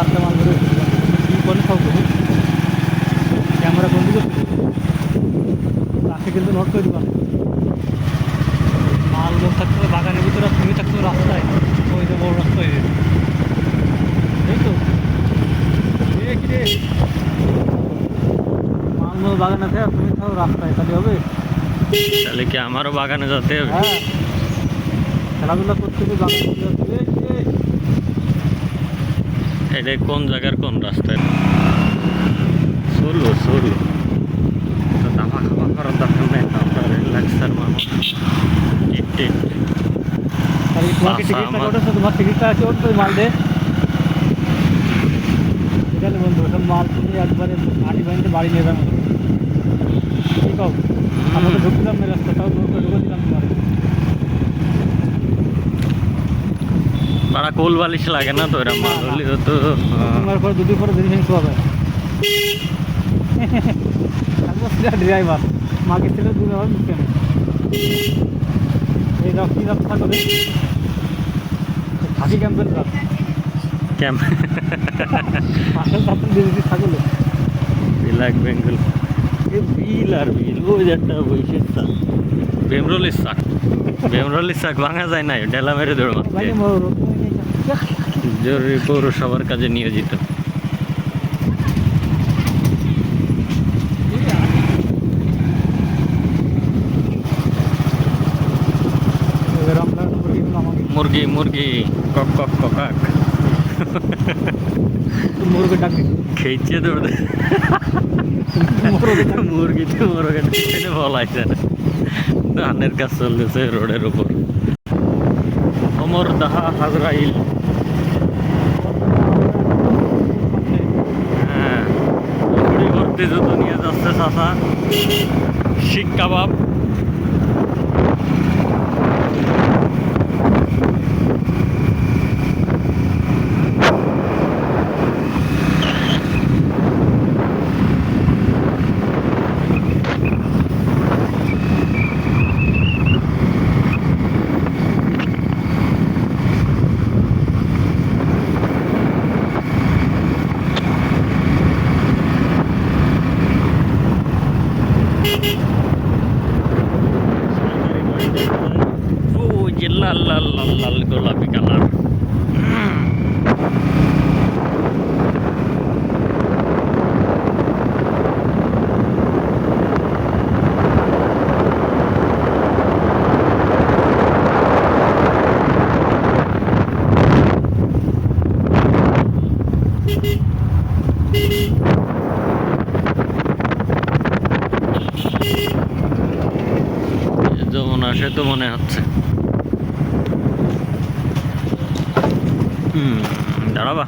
আটটা মাল ধরে কি করে সব ক্যামেরা বন্দি করতে রাখে কিন্তু নোট করে দিবা মাল লোক থাকতে হবে বাগানের ভিতরে তুমি থাকতে হবে রাস্তায় ওই যে বড় রাস্তা হয়ে যাবে এই তো রে মাল লোক বাগান আছে আর তুমি থাকো রাস্তায় তাহলে হবে তাহলে কি আমারও বাগানে যেতে হবে? হ্যাঁ খেলাধুলা করতে হবে বাগানে এটা কোন জায়গার কোন রাস্তায়? চলো চলো তো দামা খাওয়া করার দরকার নেই, আমরা রিল্যাক্সার মানুষ। টিকিট তোমাকে টিকিটটা ওঠেছে তোমার টিকিটটা আছে ওঠে মাল দে এখানে বন্ধু ওসব মাল তুমি একবারে আটি বাড়িতে বাড়ি নিয়ে যাবো ঠিক হোক আমরা তো ঢুকছিলাম না রাস্তাটাও ঢুকে দিলাম তোমার তারা কোল বালিশ লাগে না তো এরা মাল হলে তো তোমার পরে দুদিন পরে দিন হিংস হবে ড্রাইভার মাকে ছিল দুদিন আবার মুখে এই রাখ কি রাস্তা করে হাসি ক্যাম্পের রাখ ক্যাম্প আসল ছাত্র দিদি থাকলো ব্ল্যাক বেঙ্গল বিল আর বিল ওই একটা বৈশের চাক ভেমরলির চাক ভেমরলির চাক ভাঙা যায় না ডেলা মেরে দৌড় মারতে জরুরি পৌরসভার কাজে নিয়োজিত। মুরগি মুরগি কক কক ককাক মুরগি ডাক খেয়েছে দৌড়ে মুরগি তো মুরগি বলাইছে না ধানের কাজ চলতেছে রোডের উপর। অমরদাহা হাজরাইল হ্যাঁ ভর্তি জুতো নিয়ে যাচ্ছে চাষা শিক কাবাব লাল লাল লাল লাল গোলাপি কালার। যেমন আসে তো মনে হচ্ছে দাঁড়াবা